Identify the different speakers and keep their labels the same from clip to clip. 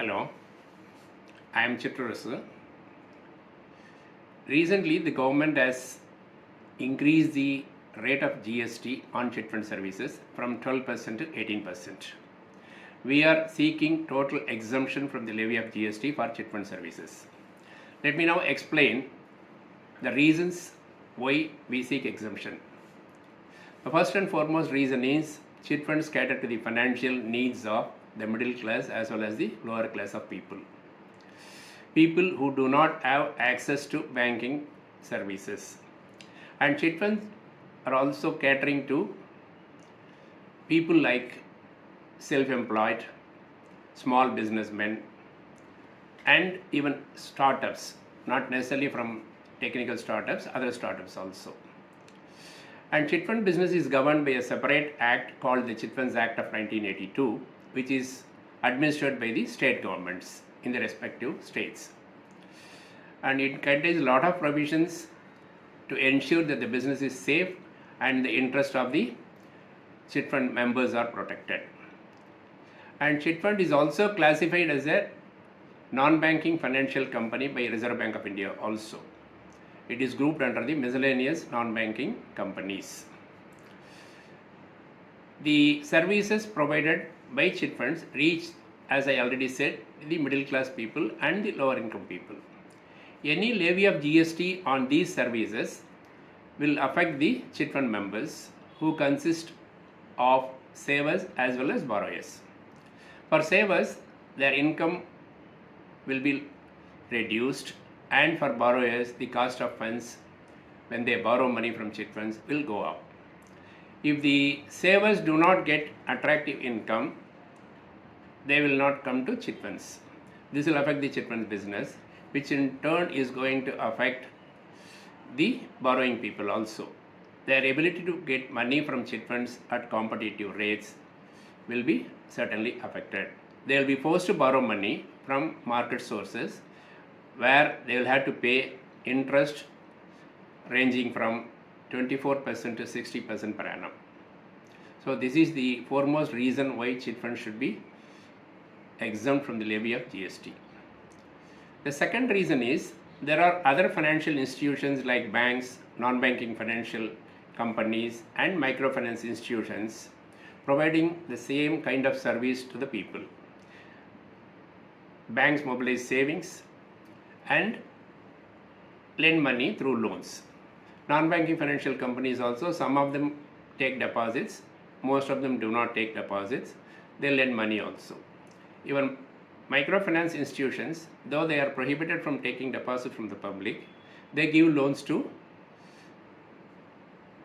Speaker 1: Hello, I am Chitturasu. Recently, the government has increased the rate of GST on chit fund services from 12% to 18%. We are seeking total exemption from the levy of GST for chit fund services. Let me now explain the reasons why we seek exemption. The first and foremost reason is chit funds cater to the financial needs of the middle class as well as the lower class of people. People who do not have access to banking services. And chit funds are also catering to people like self-employed, small businessmen, and even startups, not necessarily from technical startups, other startups also. And chit fund business is governed by a separate act called the Chit Funds Act of 1982, which is administered by the state governments in the respective states. And it contains a lot of provisions to ensure that the business is safe and the interest of the chit fund members are protected. And chit fund is also classified as a non-banking financial company by Reserve Bank of India also. It is grouped under the miscellaneous non-banking companies. The services provided by chit funds reach, as I already said, the middle class people and the lower income people. Any levy of GST on these services will affect the chit fund members who consist of savers as well as borrowers. For savers, their income will be reduced, and for borrowers, the cost of funds when they borrow money from chit funds will go up. If the savers do not get attractive income, they will not come to chit funds. This will affect the chit funds business, which in turn is going to affect the borrowing people also. Their ability to get money from chit funds at competitive rates will be certainly affected. They will be forced to borrow money from market sources where they will have to pay interest ranging from 24% to 60% per annum. So this is the foremost reason why chit funds should be exempt from the levy of GST. The second reason is there are other financial institutions like banks, non-banking financial companies, and microfinance institutions providing the same kind of service to the people. Banks mobilize savings and lend money through loans. Non-banking financial companies also, some of them take deposits, most of them do not take deposits, they lend money also. Even microfinance institutions, though they are prohibited from taking deposit from the public, they give loans to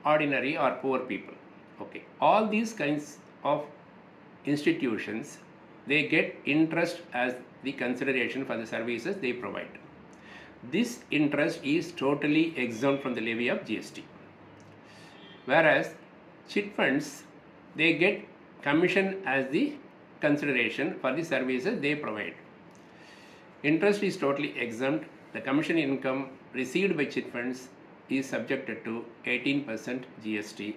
Speaker 1: ordinary or poor people. Okay, all these kinds of institutions, they get interest as the consideration for the services they provide. This interest is totally exempt from the levy of GST. Whereas chit funds, they get commission as the consideration for the services they provide. Interest is totally exempt. The commission income received by chit funds is subjected to 18% GST.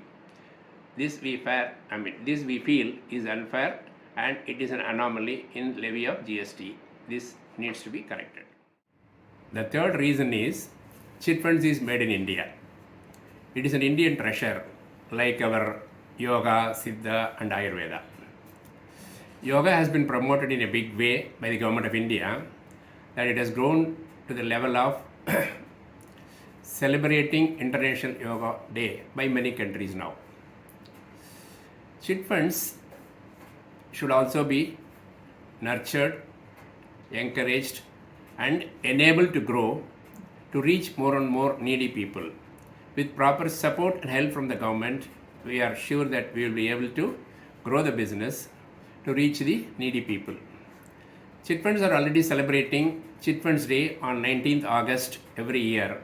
Speaker 1: This we feel is unfair, and it is an anomaly in levy of GST. This needs to be corrected. The third reason is chit funds is made in India. It is an Indian treasure like our yoga, siddha, and Ayurveda. Yoga has been promoted in a big way by the government of India, that it has grown to the level of celebrating International Yoga Day by many countries now. Chit funds should also be nurtured, encouraged, and enabled to grow to reach more and more needy people. With proper support and help from the government, we are sure that we will be able to grow the business to reach the needy people. Chit funds are already celebrating Chit Funds Day on 19th August every year.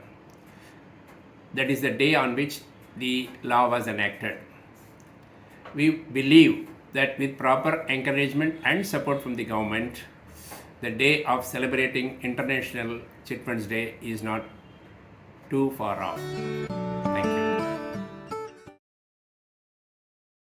Speaker 1: That is the day on which the law was enacted. We believe that with proper encouragement and support from the government, the day of celebrating International Chit Funds Day is not too far off.